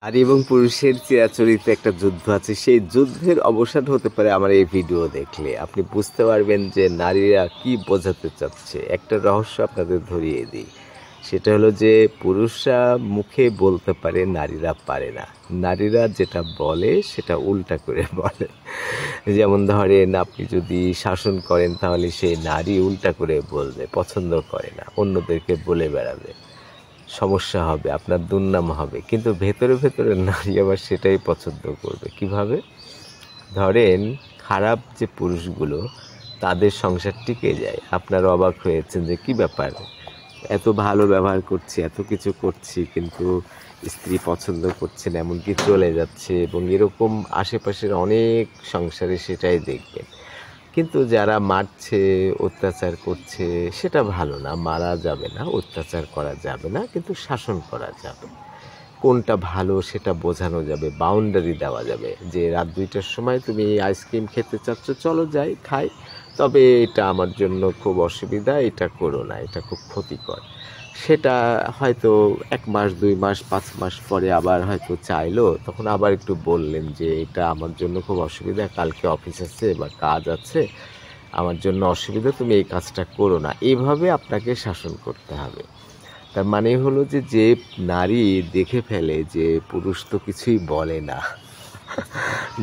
নারী এবং পুরুষের চিরাচরিত একটা যুদ্ধ আছে। সেই যুদ্ধের অবসান হতে পারে আমার এই ভিডিও দেখলে। আপনি বুঝতে পারবেন যে নারীরা কি বোঝাতে চাচ্ছে। একটা রহস্য আপনাদের ধরিয়ে দিই। সেটা হলো যে পুরুষরা মুখে বলতে পারে, নারীরা পারে না। নারীরা যেটা বলে সেটা উল্টা করে বলে। যেমন ধরেন আপনি যদি শাসন করেন তাহলে সেই নারী উল্টা করে বলবে, পছন্দ করে না, অন্যদেরকে বলে বেড়াবে। সমস্যা হবে, আপনার দুর্নাম হবে, কিন্তু ভেতরে ভেতরে নারী আবার সেটাই পছন্দ করবে। কিভাবে? ধরেন খারাপ যে পুরুষগুলো, তাদের সংসার টিকে যায়। আপনারা অবাক হয়েছেন যে কি ব্যাপার, এত ভালো ব্যবহার করছি, এত কিছু করছি, কিন্তু স্ত্রী পছন্দ করছে না, এমনকি চলে যাচ্ছে। এবং এরকম আশেপাশের অনেক সংসারে সেটাই দেখবেন। কিন্তু যারা মারছে, অত্যাচার করছে, সেটা ভালো না। মারা যাবে না, অত্যাচার করা যাবে না, কিন্তু শাসন করা যাবে। কোনটা ভালো সেটা বোঝানো যাবে, বাউন্ডারি দেওয়া যাবে যে রাত ২টার সময় তুমি আইসক্রিম খেতে চাচ্ছ, চলো যাই খাই, তবে এটা আমার জন্য খুব অসুবিধা, এটা করো না, এটা খুব ক্ষতিকর। সেটা হয়তো ১ মাস, ২ মাস, ৫ মাস পরে আবার হয়তো চাইলো, তখন আবার একটু বললেন যে এটা আমার জন্য খুব অসুবিধা, কালকে অফিস আছে বা কাজ আছে, আমার জন্য অসুবিধা, তুমি এই কাজটা করো না। এভাবে আপনাকে শাসন করতে হবে। তার মানে হলো যে যে নারী দেখে ফেলে যে পুরুষ তো কিছুই বলে না,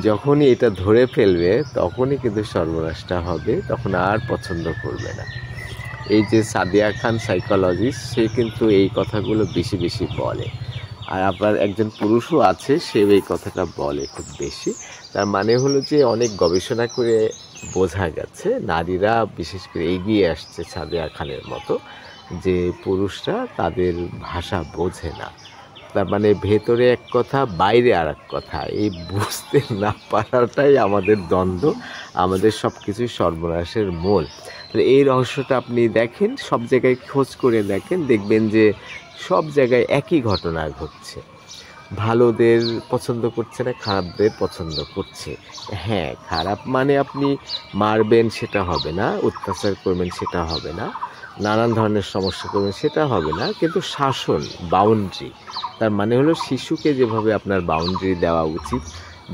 যখনই এটা ধরে ফেলবে তখনই কিন্তু সর্বনাশটা হবে, তখন আর পছন্দ করবে না। এই যে সাদিয়া খান সাইকোলজিস্ট, সে কিন্তু এই কথাগুলো বেশি বেশি বলে। আর আপনার একজন পুরুষও আছে, সেও এই কথাটা বলে খুব বেশি। তার মানে হলো যে অনেক গবেষণা করে বোঝা গেছে নারীরা বিশেষ করে এগিয়ে আসছে সাদিয়া খানের মতো, যে পুরুষরা তাদের ভাষা বোঝে না। তার মানে ভেতরে এক কথা, বাইরে আর এক কথা। এই বুঝতে না পারাটাই আমাদের দ্বন্দ্ব, আমাদের সব কিছুই সর্বনাশের মূল। তাহলে এই রহস্যটা আপনি দেখেন, সব জায়গায় খোঁজ করে দেখেন, দেখবেন যে সব জায়গায় একই ঘটনা ঘটছে। ভালোদের পছন্দ করছে না, খারাপদের পছন্দ করছে। হ্যাঁ, খারাপ মানে আপনি মারবেন সেটা হবে না, অত্যাচার করবেন সেটা হবে না, নানান ধরনের সমস্যা করবেন সেটা হবে না, কিন্তু শাসন, বাউন্ডারি। তার মানে হলো শিশুকে যেভাবে আপনার বাউন্ডারি দেওয়া উচিত,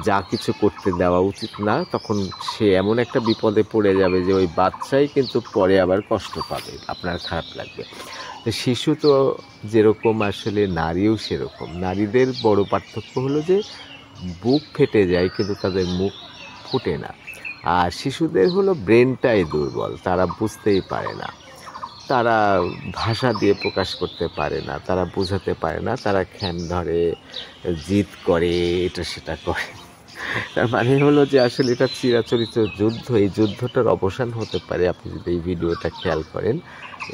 যা কিছু করতে দেওয়া উচিত না, তখন সে এমন একটা বিপদে পড়ে যাবে যে ওই বাচ্চাই কিন্তু পরে আবার কষ্ট পাবে, আপনার খারাপ লাগবে। তো শিশু তো যেরকম, আসলে নারীও সেরকম। নারীদের বড় পার্থক্য হলো যে বুক ফেটে যায় কিন্তু তাদের মুখ ফুটে না। আর শিশুদের হলো ব্রেনটাই দুর্বল, তারা বুঝতেই পারে না, তারা ভাষা দিয়ে প্রকাশ করতে পারে না, তারা বোঝাতে পারে না, তারা খ্যান ধরে, জিদ করে, এটা সেটা করে। তার মানে হলো যে আসলে এটা চিরাচরিত যুদ্ধ। এই যুদ্ধটার অবসান হতে পারে আপনি যদি এই ভিডিওটা খেয়াল করেন।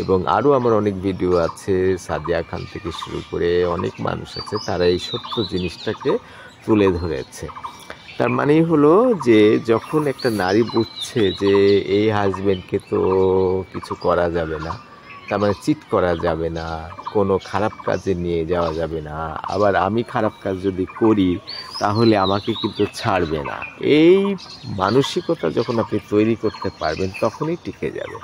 এবং আরও আমার অনেক ভিডিও আছে, সাদিয়া খান থেকে শুরু করে অনেক মানুষ আছে, তারা এই সত্য জিনিসটাকে তুলে ধরেছে। তার মানেই হলো যে যখন একটা নারী বুঝছে যে এই হাজব্যান্ডকে তো কিছু করা যাবে না, তার মানে চিট করা যাবে না, কোনো খারাপ কাজে নিয়ে যাওয়া যাবে না, আবার আমি খারাপ কাজ যদি করি তাহলে আমাকে কিন্তু ছাড়বে না, এই মানসিকতা যখন আপনি তৈরি করতে পারবেন তখনই টিকে যাবে।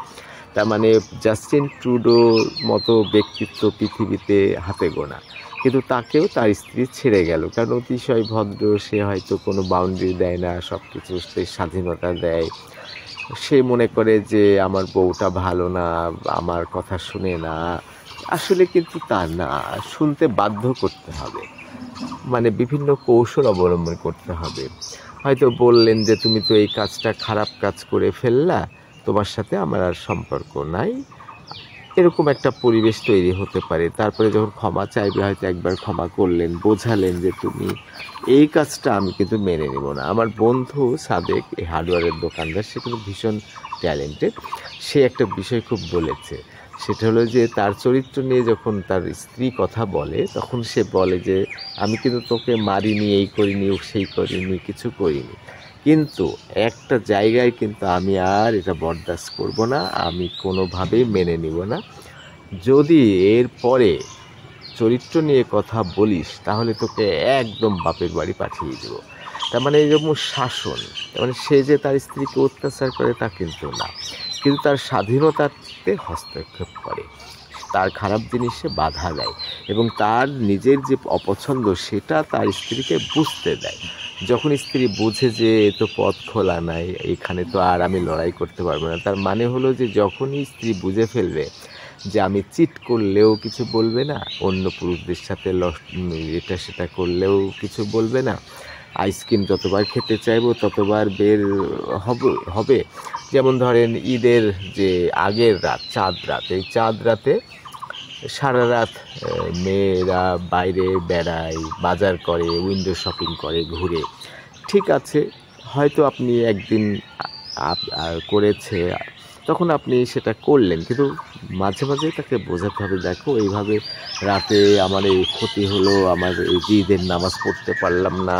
তার মানে জাস্টিন ট্রুডোর মতো ব্যক্তিত্ব পৃথিবীতে হাতে গোনা, কিন্তু তাকেও তার স্ত্রী ছেড়ে গেল, কারণ অতিশয় ভদ্র, সে হয়তো কোনো বাউন্ডারি দেয় না, সব কিছু সে স্বাধীনতা দেয়। সে মনে করে যে আমার বউটা ভালো না, আমার কথা শুনে না। আসলে কিন্তু তা না, শুনতে বাধ্য করতে হবে, মানে বিভিন্ন কৌশল অবলম্বন করতে হবে। হয়তো বললেন যে তুমি তো এই কাজটা খারাপ কাজ করে ফেললা, তোমার সাথে আমার আর সম্পর্ক নাই, এরকম একটা পরিবেশ তৈরি হতে পারে। তারপরে যখন ক্ষমা চাইবে, হয়তো একবার ক্ষমা করলেন, বোঝালেন যে তুমি এই কাজটা আমি কিন্তু মেনে নেব না। আমার বন্ধু সাদেক, এই হার্ডওয়্যারের দোকানদার, সে কিন্তু ভীষণ ট্যালেন্টেড। সে একটা বিষয় খুব বলেছে, সেটা হলো যে তার চরিত্র নিয়ে যখন তার স্ত্রী কথা বলে, তখন সে বলে যে আমি কিন্তু তোকে মারিনি, এই করিনি, সেই করিনি, কিছু করিনি, কিন্তু একটা জায়গায় কিন্তু আমি আর এটা বরদাস্ত করব না, আমি কোনোভাবেই মেনে নিব না, যদি এর পরে চরিত্র নিয়ে কথা বলিস তাহলে তোকে একদম বাপের বাড়ি পাঠিয়ে দেব। তার মানে এরকম শাসন। তার মানে সে যে তার স্ত্রীকে অত্যাচার করে তা কিন্তু না, কিন্তু তার স্বাধীনতাতে হস্তক্ষেপ করে। তার খারাপ জিনিসে বাধা দেয় এবং তার নিজের যে অপছন্দ সেটা তার স্ত্রীকে বুঝতে দেয়। যখন স্ত্রী বুঝে যে এ তো পথ খোলা নাই, এখানে তো আর আমি লড়াই করতে পারবো না, তার মানে হলো যে যখনই স্ত্রী বুঝে ফেলবে যে আমি চিট করলেও কিছু বলবে না, অন্য পুরুষদের সাথে এটা সেটা করলেও কিছু বলবে না, আইসক্রিম যতবার খেতে চাইবো ততবার বের হবে। যেমন ধরেন ঈদের যে আগের রাত, চাঁদ রাত, এই চাঁদ রাতে সারা রাত মেয়েরা বাইরে বেড়ায়, বাজার করে, উইন্ডো শপিং করে, ঘুরে। ঠিক আছে, হয়তো আপনি একদিন করেছে, তখন আপনি সেটা করলেন, কিন্তু মাঝে মাঝে তাকে বোঝাতে হবে, দেখো এইভাবে রাতে আমার এই ক্ষতি হলো, আমার এই ঈদের নামাজ পড়তে পারলাম না,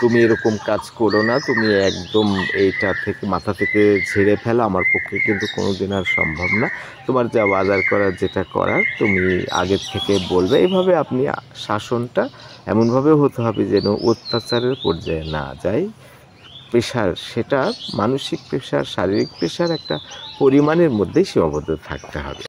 তুমি এরকম কাজ করো না, তুমি একদম এইটা থেকে মাথা থেকে ঝেড়ে ফেলো, আমার পক্ষে কিন্তু কোনো দিন আর সম্ভব না, তোমার যা বাজার করার যেটা করার তুমি আগের থেকে বলবে। এইভাবে আপনি শাসনটা এমনভাবে হতে হবে যেন অত্যাচারের পর্যায়ে না যায়। প্রেশার, সেটা মানসিক প্রেশার, শারীরিক প্রেশার একটা পরিমাণের মধ্যেই সীমাবদ্ধ থাকতে হবে।